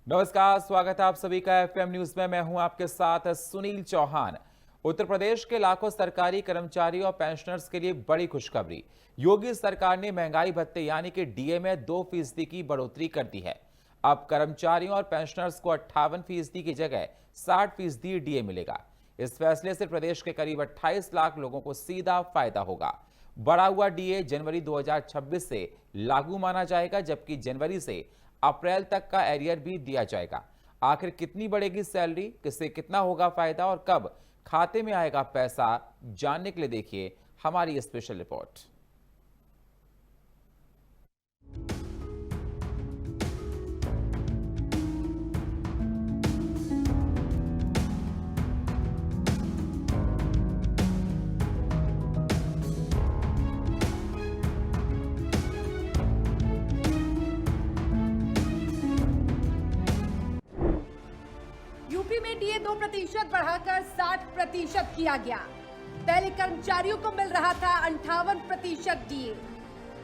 नमस्कार, स्वागत है आप सभी का एफएम न्यूज में। मैं हूं आपके साथ सुनील चौहान। उत्तर प्रदेश के लाखों सरकारी कर्मचारियों और पेंशनर्स के लिए बड़ी खुशखबरी। योगी सरकार ने महंगाई भत्ते यानी कि डीए में 2% की बढ़ोतरी कर दी है। अब कर्मचारियों और पेंशनर्स को 58% की जगह 60% डीए मिलेगा। इस फैसले से प्रदेश के करीब 28 लाख लोगों को सीधा फायदा होगा। बढ़ा हुआ डीए जनवरी 2026 से लागू माना जाएगा, जबकि जनवरी से अप्रैल तक का एरियर भी दिया जाएगा। आखिर कितनी बढ़ेगी सैलरी, किससे कितना होगा फायदा और कब खाते में आएगा पैसा, जानने के लिए देखिए हमारी स्पेशल रिपोर्ट। यूपी में डीए 2% बढ़ाकर 60% किया गया। पहले कर्मचारियों को मिल रहा था 58% डीए।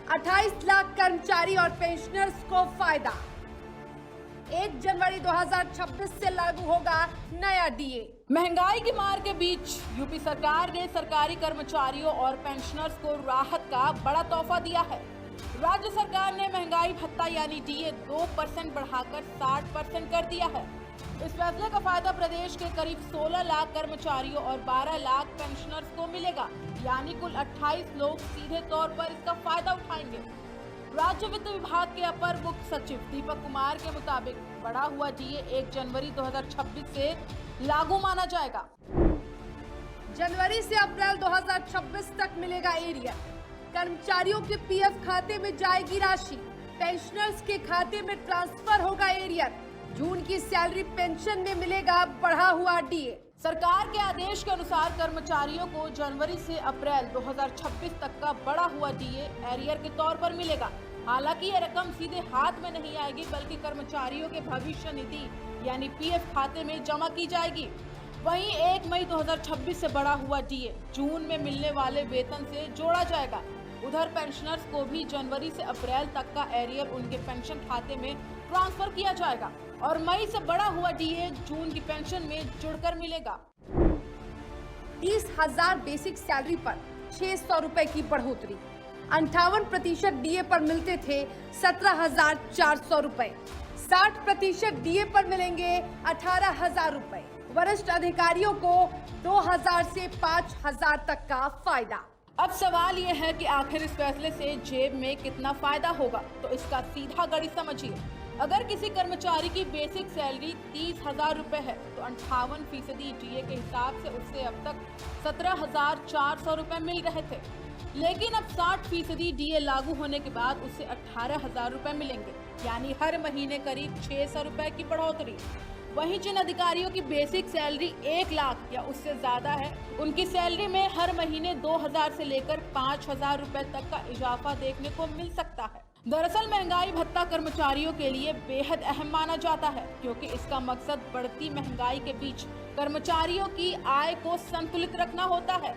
28 लाख कर्मचारी और पेंशनर्स को फायदा। 1 जनवरी 2026 से लागू होगा नया डीए। महंगाई की मार के बीच यूपी सरकार ने सरकारी कर्मचारियों और पेंशनर्स को राहत का बड़ा तोहफा दिया है। राज्य सरकार ने महंगाई भत्ता यानी डीए 2% बढ़ाकर 60% कर दिया है। इस फैसले का फायदा प्रदेश के करीब 16 लाख कर्मचारियों और 12 लाख पेंशनर्स को मिलेगा, यानी कुल 28 लोग सीधे तौर पर इसका फायदा उठाएंगे। राज्य वित्त विभाग के अपर मुख्य सचिव दीपक कुमार के मुताबिक बढ़ा हुआ डीए 1 जनवरी 2026 से लागू माना जाएगा। जनवरी से अप्रैल 2026 तक मिलेगा एरियर। कर्मचारियों के पीएफ खाते में जाएगी राशि, पेंशनर्स के खाते में ट्रांसफर होगा एरियर। जून की सैलरी पेंशन में मिलेगा बढ़ा हुआ डीए। सरकार के आदेश के अनुसार कर्मचारियों को जनवरी से अप्रैल 2026 तक का बढ़ा हुआ डीए एरियर के तौर पर मिलेगा। हालांकि ये रकम सीधे हाथ में नहीं आएगी, बल्कि कर्मचारियों के भविष्य निधि यानी पीएफ खाते में जमा की जाएगी। वहीं 1 मई 2026 से बढ़ा हुआ डीए जून में मिलने वाले वेतन से जोड़ा जाएगा। उधर पेंशनर्स को भी जनवरी से अप्रैल तक का एरियर उनके पेंशन खाते में ट्रांसफर किया जाएगा और मई से बढ़ा हुआ डीए जून की पेंशन में जुड़कर मिलेगा। 30,000 बेसिक सैलरी पर 600 रुपए की बढ़ोतरी। 58% डीए पर मिलते थे 17,400 रुपए। 60% डीए पर मिलेंगे 18,000 रुपए। वरिष्ठ अधिकारियों को 2,000 से 5,000 तक का फायदा। अब सवाल ये है कि आखिर इस फैसले से जेब में कितना फायदा होगा, तो इसका सीधा गणित समझिए। अगर किसी कर्मचारी की बेसिक सैलरी 30,000 रुपए है तो 58% डीए के हिसाब से उससे अब तक 17,400 रुपए मिल रहे थे। लेकिन अब 60% डीए लागू होने के बाद उससे 18,000 रुपए मिलेंगे, यानी हर महीने करीब 600 रुपए की बढ़ोतरी। वहीं जिन अधिकारियों की बेसिक सैलरी 1 लाख या उससे ज्यादा है, उनकी सैलरी में हर महीने 2,000 से लेकर 5,000 रुपए तक का इजाफा देखने को मिल सकता है। दरअसल महंगाई भत्ता कर्मचारियों के लिए बेहद अहम माना जाता है, क्योंकि इसका मकसद बढ़ती महंगाई के बीच कर्मचारियों की आय को संतुलित रखना होता है।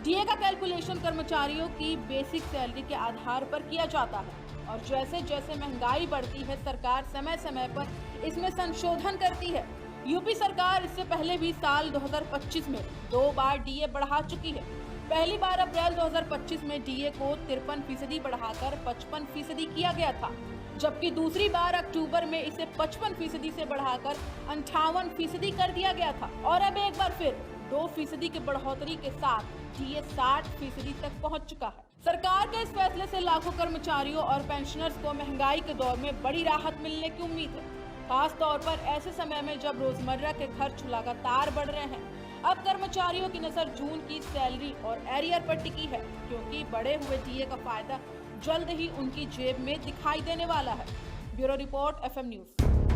डीए का कैलकुलेशन कर्मचारियों की बेसिक सैलरी के आधार पर किया जाता है और जैसे जैसे महंगाई बढ़ती है, सरकार समय समय पर इसमें संशोधन करती है। यूपी सरकार इससे पहले भी साल 2025 में 2 बार डीए बढ़ा चुकी है। पहली बार अप्रैल 2025 में डीए को 53% बढ़ाकर 55% किया गया था, जबकि दूसरी बार अक्टूबर में इसे 55% से बढ़ाकर 58% कर दिया गया था और अब एक बार फिर 2% की बढ़ोतरी के साथ डीए 60% तक पहुंच चुका है। सरकार के इस फैसले से लाखों कर्मचारियों और पेंशनर्स को महंगाई के दौर में बड़ी राहत मिलने की उम्मीद है, खास तौर पर ऐसे समय में जब रोजमर्रा के खर्च लगातार बढ़ रहे हैं। अब कर्मचारियों की नजर जून की सैलरी और एरियर पर टिकी है, क्योंकि बढ़े हुए डीए का फायदा जल्द ही उनकी जेब में दिखाई देने वाला है। Bureau report, FM news.